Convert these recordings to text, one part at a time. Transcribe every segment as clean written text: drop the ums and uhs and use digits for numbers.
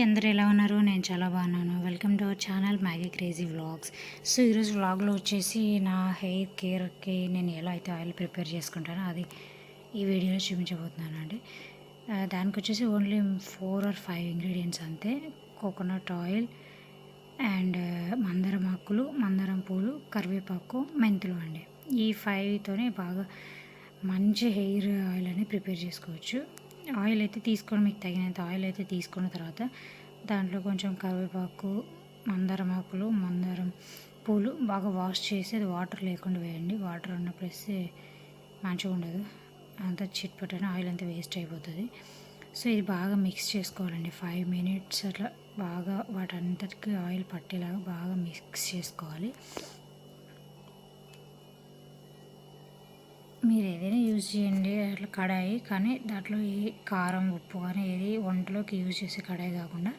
అందరూ ఎలా ఉన్నారు? నేను చాలా బాగున్నాను. Welcome to our channel Maggi crazy vlogs. So ఈరోజు వ్లాగ్లో వచ్చేసి నా హెయిర్ కేర్కి నేను ఎలా అయితే ఆయిల్ ప్రిపేర్ చేసుకుంటానో అది ఈ వీడియోలో చూపించబోతున్నాను అండి. దానికి వచ్చేసి ఓన్లీ 4 or 5 ఇంగ్రీడియంట్స్ అంతే. కోకోనట్ ఆయిల్ అండ్ మందారం ఆకులు, మందారం పూలు, కరివేపాకు, మెంతులు అండి. ఈ 5తోనే బాగా మంచి హెయిర్ ఆయిల్ అని ప్రిపేర్ చేసుకోవచ్చు. ఆయిల్ అయితే తీసుకొని మీకు తగినంత ఆయిల్ అయితే తీసుకున్న తర్వాత దాంట్లో కొంచెం కరివేపాకు, మందారం ఆకులు, మందారం పూలు బాగా వాష్ చేసి అది వాటర్ లేకుండా వేయండి. వాటర్ ఉన్నప్పుడు వేస్తే మంచిగా ఉండదు, అంతా చిట్పట్టని ఆయిల్ అంతా వేస్ట్ అయిపోతుంది. సో ఇది బాగా మిక్స్ చేసుకోవాలండి. 5 minutes అట్లా బాగా వాటంతటికి ఆయిల్ పట్టేలాగా బాగా మిక్స్ చేసుకోవాలి. మీరు ఏదైనా యూజ్ చేయండి అట్లా కడాయి, కానీ దాంట్లో ఏ కారం ఉప్పు కానీ ఏది వంటలోకి యూజ్ చేసే కడాయి కాకుండా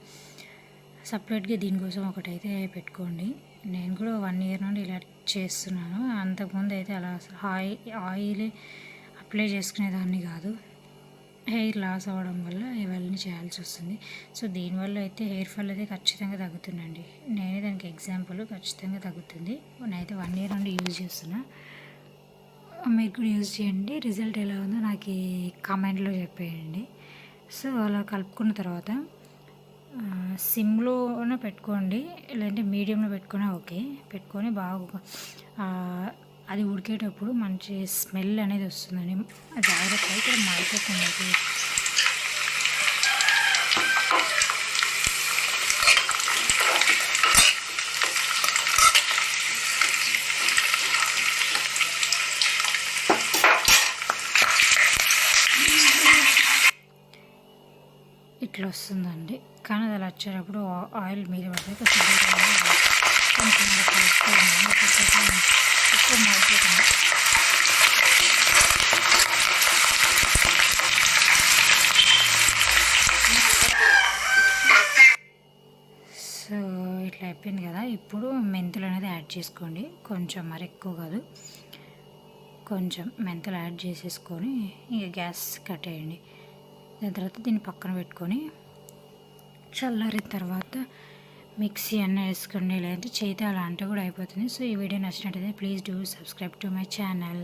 సపరేట్గా దీనికోసం ఒకటైతే పెట్టుకోండి. నేను కూడా 1 year నుండి ఇలా చేస్తున్నాను. అంతకుముందు అయితే అలా ఆయిల్ అప్లై చేసుకునేదాన్ని కాదు. హెయిర్ లాస్ అవ్వడం వల్ల ఇవన్నీ చేయాల్సి వస్తుంది. సో దీనివల్ల అయితే హెయిర్ ఫాల్ అయితే ఖచ్చితంగా తగ్గుతుందండి. నేనే దానికి ఎగ్జాంపుల్, ఖచ్చితంగా తగ్గుతుంది. నేనైతే 1 year నుండి యూజ్ చేస్తున్నా. మీరు కూడా యూజ్ చేయండి. రిజల్ట్ ఎలా ఉందో నాకు కామెంట్లో చెప్పేయండి. సో అలా కలుపుకున్న తర్వాత సిమ్లోనే పెట్టుకోండి, లేదంటే మీడియంలో పెట్టుకున్నా ఓకే. పెట్టుకొని బాగా అది ఉడికేటప్పుడు మంచి స్మెల్ అనేది వస్తుందని జాగ్రత్త ఇక్కడ మాడిపోకుండా. ఇట్లా వస్తుందండి. కానీ అది అలా వచ్చేటప్పుడు ఆయిల్ మీద పడితే ఎక్కువ మాడిపోతుంది. సో ఇట్లా అయిపోయింది కదా. ఇప్పుడు మెంతులు అనేది యాడ్ చేసుకోండి. కొంచెం మరి ఎక్కువ కాదు, కొంచెం మెంతులు యాడ్ చేసేసుకొని ఇక గ్యాస్ కట్టేయండి. దాని తర్వాత దీన్ని పక్కన పెట్టుకొని చల్లారిన తర్వాత మిక్సీ అన్న వేసుకోండి, లేదంటే చేతి అలా అంటే కూడా అయిపోతుంది. సో ఈ వీడియో నచ్చినట్టయితే please do subscribe to my channel.